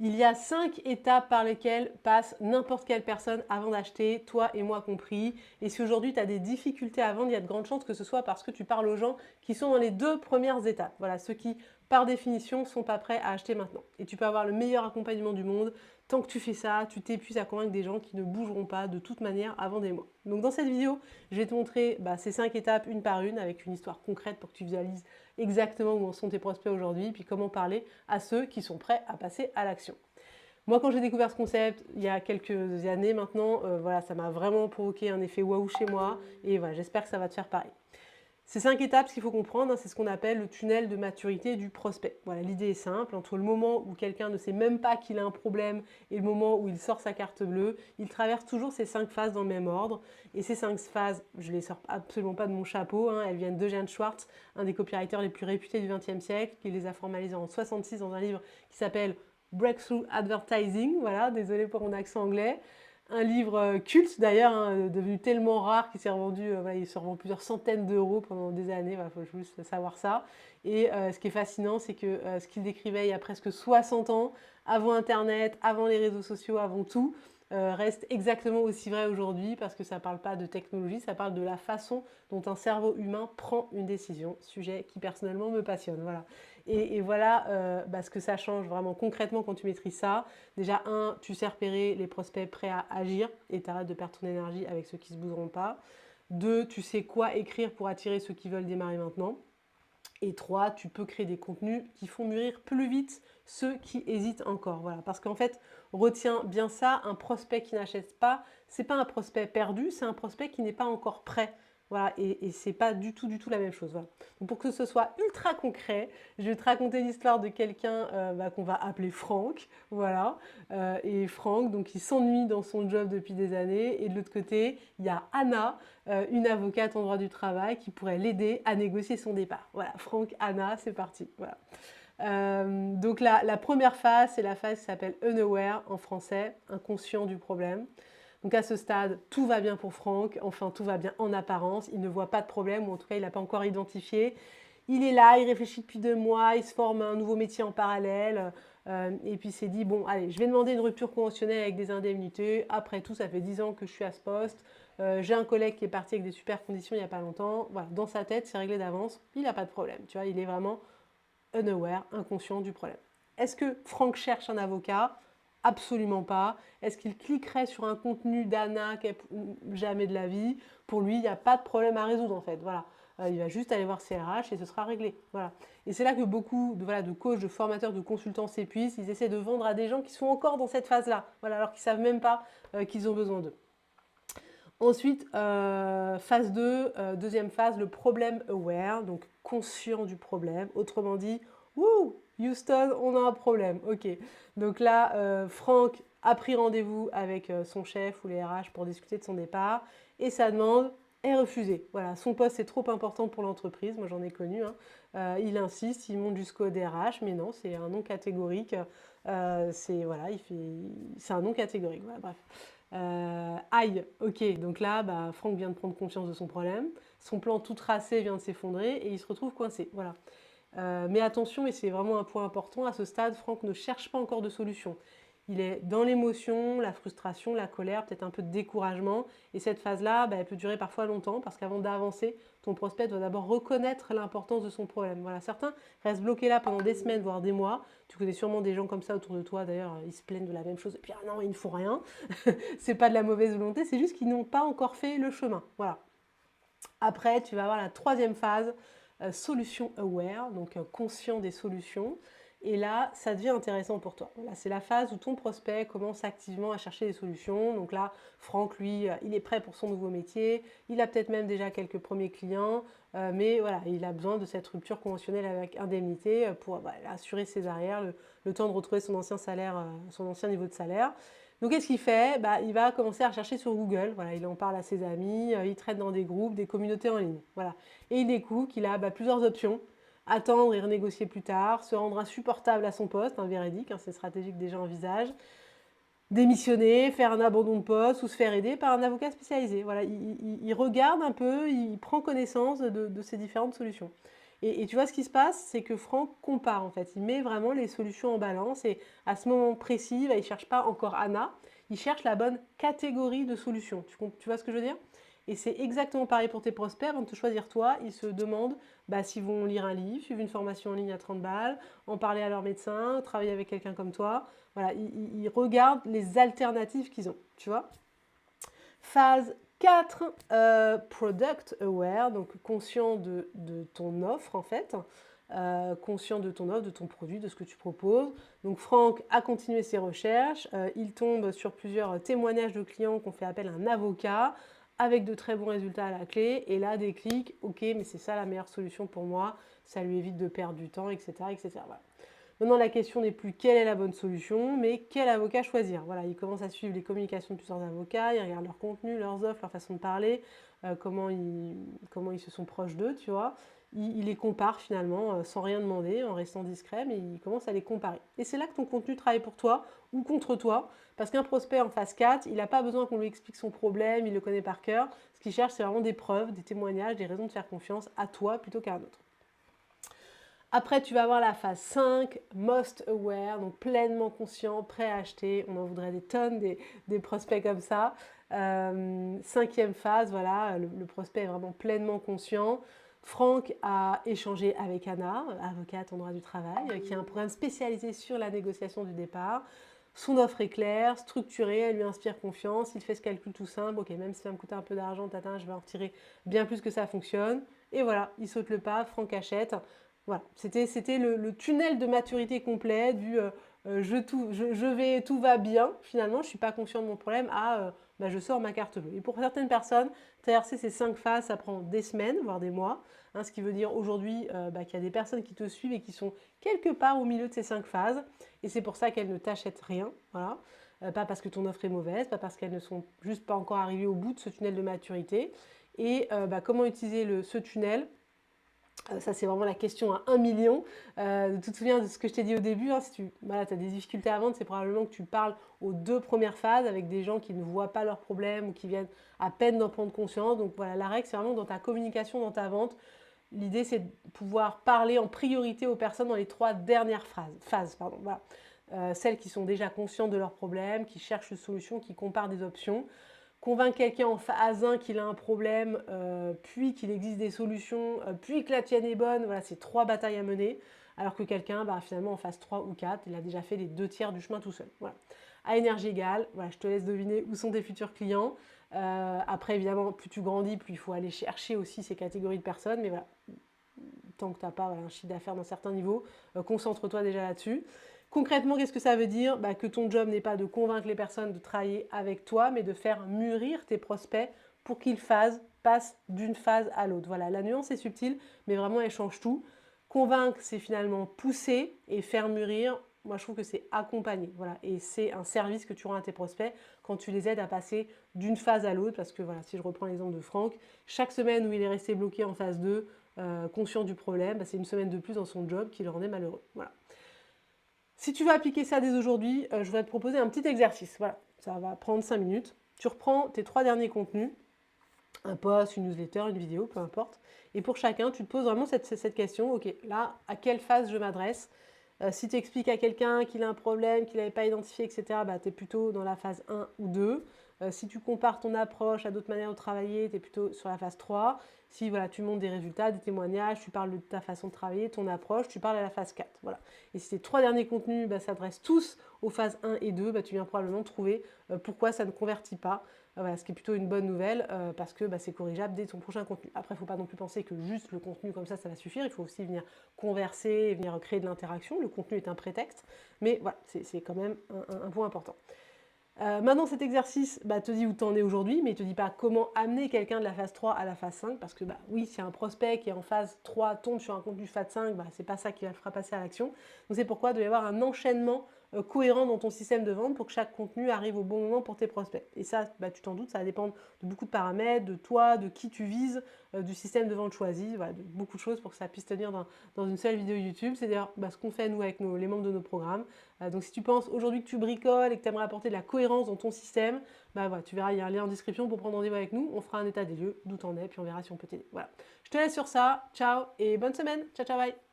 Il y a 5 étapes par lesquelles passe n'importe quelle personne avant d'acheter, toi et moi compris. Et si aujourd'hui tu as des difficultés à vendre, il y a de grandes chances que ce soit parce que tu parles aux gens qui sont dans les 2 premières étapes. Voilà, ceux qui, par définition, sont pas prêts à acheter maintenant. Et tu peux avoir le meilleur accompagnement du monde. Tant que tu fais ça, tu t'épuises à convaincre des gens qui ne bougeront pas de toute manière avant des mois. Donc dans cette vidéo, je vais te montrer ces 5 étapes une par une avec une histoire concrète pour que tu visualises exactement où en sont tes prospects aujourd'hui, puis comment parler à ceux qui sont prêts à passer à l'action. Moi, quand j'ai découvert ce concept, il y a quelques années maintenant, voilà, ça m'a vraiment provoqué un effet waouh chez moi, et voilà, j'espère que ça va te faire pareil. Ces 5 étapes, ce qu'il faut comprendre, c'est ce qu'on appelle le tunnel de maturité du prospect. Voilà, l'idée est simple, entre le moment où quelqu'un ne sait même pas qu'il a un problème et le moment où il sort sa carte bleue, il traverse toujours ces 5 phases dans le même ordre. Et ces 5 phases, je ne les sors absolument pas de mon chapeau, hein, elles viennent d'Eugène Schwartz, un des copywriters les plus réputés du XXe siècle, qui les a formalisées en 66 dans un livre qui s'appelle Breakthrough Advertising. Voilà, désolé pour mon accent anglais. Un livre culte d'ailleurs, hein, devenu tellement rare qu'il s'est revendu, voilà, il se revend plusieurs centaines d'euros pendant des années, il voilà, faut juste savoir ça. Et ce qui est fascinant, c'est que ce qu'il décrivait il y a presque 60 ans, avant Internet, avant les réseaux sociaux, avant tout, reste exactement aussi vrai aujourd'hui parce que ça ne parle pas de technologie, ça parle de la façon dont un cerveau humain prend une décision, sujet qui personnellement me passionne. Voilà. Et voilà ce que ça change vraiment concrètement quand tu maîtrises ça. Déjà, tu sais repérer les prospects prêts à agir et tu arrêtes de perdre ton énergie avec ceux qui ne se bougeront pas. 2, tu sais quoi écrire pour attirer ceux qui veulent démarrer maintenant. Et 3, tu peux créer des contenus qui font mûrir plus vite ceux qui hésitent encore. Voilà. Parce qu'en fait, retiens bien ça, un prospect qui n'achète pas, c'est pas un prospect perdu, c'est un prospect qui n'est pas encore prêt. Voilà, et c'est pas du tout la même chose. Voilà. Donc pour que ce soit ultra concret, je vais te raconter l'histoire de quelqu'un qu'on va appeler Franck. Voilà. Et Franck, donc il s'ennuie dans son job depuis des années. Et de l'autre côté, il y a Anna, une avocate en droit du travail qui pourrait l'aider à négocier son départ. Voilà, Franck, Anna, c'est parti. Voilà. Donc la première phase, c'est la phase qui s'appelle unaware en français, inconscient du problème. Donc à ce stade, tout va bien pour Franck, enfin tout va bien en apparence, il ne voit pas de problème, ou en tout cas il n'a pas encore identifié. Il est là, il réfléchit depuis 2 mois, il se forme un nouveau métier en parallèle, et puis il s'est dit, bon allez, je vais demander une rupture conventionnelle avec des indemnités, après tout ça fait 10 ans que je suis à ce poste, j'ai un collègue qui est parti avec des super conditions il n'y a pas longtemps, voilà, dans sa tête c'est réglé d'avance, il n'a pas de problème, tu vois, il est vraiment unaware, inconscient du problème. Est-ce que Franck cherche un avocat? Absolument pas. Est-ce qu'il cliquerait sur un contenu d'Anna? Jamais de la vie. Pour lui, il n'y a pas de problème à résoudre en fait. Voilà. Il va juste aller voir ses RH et ce sera réglé. Voilà. Et c'est là que beaucoup de coachs, de formateurs, de consultants s'épuisent. Ils essaient de vendre à des gens qui sont encore dans cette phase-là, voilà, alors qu'ils ne savent même pas qu'ils ont besoin d'eux. Ensuite, phase 2, deuxième phase, le problème aware, donc conscient du problème. Autrement dit, wouh, Houston, on a un problème. Ok. Donc là, Franck a pris rendez-vous avec son chef ou les RH pour discuter de son départ et sa demande est refusée. Voilà, son poste est trop important pour l'entreprise. Moi, j'en ai connu. Hein. Il insiste, il monte jusqu'au DRH, mais non, c'est un non catégorique. C'est voilà, c'est un non catégorique. Voilà, bref. Aïe, ok, donc là, Franck vient de prendre conscience de son problème, son plan tout tracé vient de s'effondrer et il se retrouve coincé. Voilà. Mais attention, et c'est vraiment un point important, à ce stade, Franck ne cherche pas encore de solution. Il est dans l'émotion, la frustration, la colère, peut-être un peu de découragement. Et cette phase-là, elle peut durer parfois longtemps parce qu'avant d'avancer, ton prospect doit d'abord reconnaître l'importance de son problème. Voilà, certains restent bloqués là pendant des semaines, voire des mois. Tu connais sûrement des gens comme ça autour de toi. D'ailleurs, ils se plaignent de la même chose. Et puis, ah non, ils ne font rien. C'est pas de la mauvaise volonté, c'est juste qu'ils n'ont pas encore fait le chemin. Voilà. Après, tu vas avoir la troisième phase, solution aware, donc conscient des solutions. Et là, ça devient intéressant pour toi. Là, c'est la phase où ton prospect commence activement à chercher des solutions. Donc là, Franck, lui, il est prêt pour son nouveau métier. Il a peut-être même déjà quelques premiers clients. Mais voilà, il a besoin de cette rupture conventionnelle avec indemnité pour assurer ses arrières, le temps de retrouver son ancien salaire, son ancien niveau de salaire. Donc, qu'est-ce qu'il fait? Il va commencer à rechercher sur Google. Voilà, il en parle à ses amis, il traîne dans des groupes, des communautés en ligne. Voilà. Et il découvre qu'il a plusieurs options. Attendre et renégocier plus tard, se rendre insupportable à son poste, un véridique, c'est stratégique que des gens envisagent, démissionner, faire un abandon de poste ou se faire aider par un avocat spécialisé. Voilà, il regarde un peu, il prend connaissance de ces différentes solutions. Et tu vois, ce qui se passe, c'est que Franck compare en fait. Il met vraiment les solutions en balance et à ce moment précis, bah, il ne cherche pas encore Anna, il cherche la bonne catégorie de solutions. Tu vois ce que je veux dire? Et c'est exactement pareil pour tes prospects. Avant de te choisir toi, ils se demandent bah, s'ils vont lire un livre, suivre une formation en ligne à 30 balles, en parler à leur médecin, travailler avec quelqu'un comme toi. Voilà, ils regardent les alternatives qu'ils ont, tu vois. Phase 4, product aware, donc conscient de ton offre en fait, conscient de ton offre, de ton produit, de ce que tu proposes. Donc Franck a continué ses recherches, il tombe sur plusieurs témoignages de clients qui ont fait appel à un avocat, avec de très bons résultats à la clé, et là déclic, ok, mais c'est ça la meilleure solution pour moi, ça lui évite de perdre du temps, etc. etc. Voilà. Maintenant, la question n'est plus quelle est la bonne solution, mais quel avocat choisir. Voilà, il commence à suivre les communications de plusieurs avocats, il regarde leur contenu, leurs offres, leur façon de parler, comment ils se sont proches d'eux, tu vois. Il les compare finalement sans rien demander, en restant discret, mais il commence à les comparer. Et c'est là que ton contenu travaille pour toi ou contre toi, parce qu'un prospect en phase 4, il n'a pas besoin qu'on lui explique son problème, il le connaît par cœur. Ce qu'il cherche, c'est vraiment des preuves, des témoignages, des raisons de faire confiance à toi plutôt qu'à un autre. Après, tu vas avoir la phase 5, most aware, donc pleinement conscient, prêt à acheter. On en voudrait des tonnes, des prospects comme ça. Cinquième phase, voilà, le prospect est vraiment pleinement conscient. Franck a échangé avec Anna, avocate en droit du travail, qui a un programme spécialisé sur la négociation du départ. Son offre est claire, structurée, elle lui inspire confiance. Il fait ce calcul tout simple. Ok, même si ça me coûte un peu d'argent, tatin, je vais en retirer bien plus que ça fonctionne. Et voilà, il saute le pas, Franck achète. Voilà, c'était le tunnel de maturité complet du tout va bien, finalement, je ne suis pas conscient de mon problème, à bah, je sors ma carte bleue. Et pour certaines personnes, traverser ces 5 phases, ça prend des semaines, voire des mois. Hein, ce qui veut dire aujourd'hui bah, qu'il y a des personnes qui te suivent et qui sont quelque part au milieu de ces 5 phases. Et c'est pour ça qu'elles ne t'achètent rien. Voilà. Pas parce que ton offre est mauvaise, pas parce qu'elles ne sont juste pas encore arrivées au bout de ce tunnel de maturité. Et bah, comment utiliser ce tunnel? Ça, c'est vraiment la question à 1 million. Tu te souviens de ce que je t'ai dit au début, hein, si tu as des difficultés à vendre, c'est probablement que tu parles aux 2 premières phases avec des gens qui ne voient pas leurs problèmes ou qui viennent à peine d'en prendre conscience. Donc voilà, la règle, c'est vraiment dans ta communication, dans ta vente. L'idée, c'est de pouvoir parler en priorité aux personnes dans les 3 dernières phases. Voilà. Celles qui sont déjà conscientes de leurs problèmes, qui cherchent une solution, qui comparent des options. Convaincre quelqu'un en phase 1 qu'il a un problème, puis qu'il existe des solutions, puis que la tienne est bonne, voilà, c'est 3 batailles à mener, alors que quelqu'un, bah, finalement, en phase 3 ou 4, il a déjà fait les 2 tiers du chemin tout seul. Voilà. À énergie égale, voilà, je te laisse deviner où sont tes futurs clients. Après, évidemment, plus tu grandis, plus il faut aller chercher aussi ces catégories de personnes, mais voilà, tant que tu n'as pas un chiffre d'affaires d'un certain niveau, concentre-toi déjà là-dessus. Concrètement, qu'est-ce que ça veut dire? Bah, que ton job n'est pas de convaincre les personnes de travailler avec toi, mais de faire mûrir tes prospects pour qu'ils passent d'une phase à l'autre. Voilà, la nuance est subtile, mais vraiment elle change tout. Convaincre, c'est finalement pousser, et faire mûrir, moi je trouve que c'est accompagner. Voilà, et c'est un service que tu rends à tes prospects quand tu les aides à passer d'une phase à l'autre. Parce que voilà, si je reprends l'exemple de Franck, chaque semaine où il est resté bloqué en phase 2, conscient du problème, bah, c'est une semaine de plus dans son job qui le rendait malheureux. Voilà. Si tu veux appliquer ça dès aujourd'hui, je voudrais te proposer un petit exercice. Voilà, ça va prendre 5 minutes. Tu reprends tes 3 derniers contenus, un post, une newsletter, une vidéo, peu importe. Et pour chacun, tu te poses vraiment cette question. Ok, là, à quelle phase je m'adresse? Si tu expliques à quelqu'un qu'il a un problème, qu'il n'avait pas identifié, etc., bah, tu es plutôt dans la phase 1 ou 2. Si tu compares ton approche à d'autres manières de travailler, tu es plutôt sur la phase 3. Si voilà, tu montres des résultats, des témoignages, tu parles de ta façon de travailler, ton approche, tu parles à la phase 4. Voilà. Et si tes 3 derniers contenus s'adressent tous aux phases 1 et 2, tu viens probablement trouver pourquoi ça ne convertit pas. Voilà, ce qui est plutôt une bonne nouvelle parce que c'est corrigeable dès ton prochain contenu. Après, il ne faut pas non plus penser que juste le contenu comme ça va suffire. Il faut aussi venir converser, venir créer de l'interaction. Le contenu est un prétexte, mais voilà, c'est quand même un point important. Maintenant, cet exercice te dit où tu en es aujourd'hui, mais il ne te dit pas comment amener quelqu'un de la phase 3 à la phase 5, parce que oui, si un prospect qui est en phase 3 tombe sur un contenu phase 5, c'est pas ça qui va le fera passer à l'action. Donc c'est pourquoi il doit y avoir un enchaînement cohérent dans ton système de vente pour que chaque contenu arrive au bon moment pour tes prospects. Et ça, tu t'en doutes, ça va dépendre de beaucoup de paramètres, de toi, de qui tu vises, du système de vente choisi, voilà, de beaucoup de choses pour que ça puisse tenir dans une seule vidéo YouTube. C'est d'ailleurs ce qu'on fait nous avec les membres de nos programmes. Donc si tu penses aujourd'hui que tu bricoles et que tu aimerais apporter de la cohérence dans ton système, voilà, tu verras, il y a un lien en description pour prendre rendez-vous avec nous. On fera un état des lieux, d'où t'en es, puis on verra si on peut t'aider. Voilà. Je te laisse sur ça. Ciao et bonne semaine. Ciao, ciao, bye.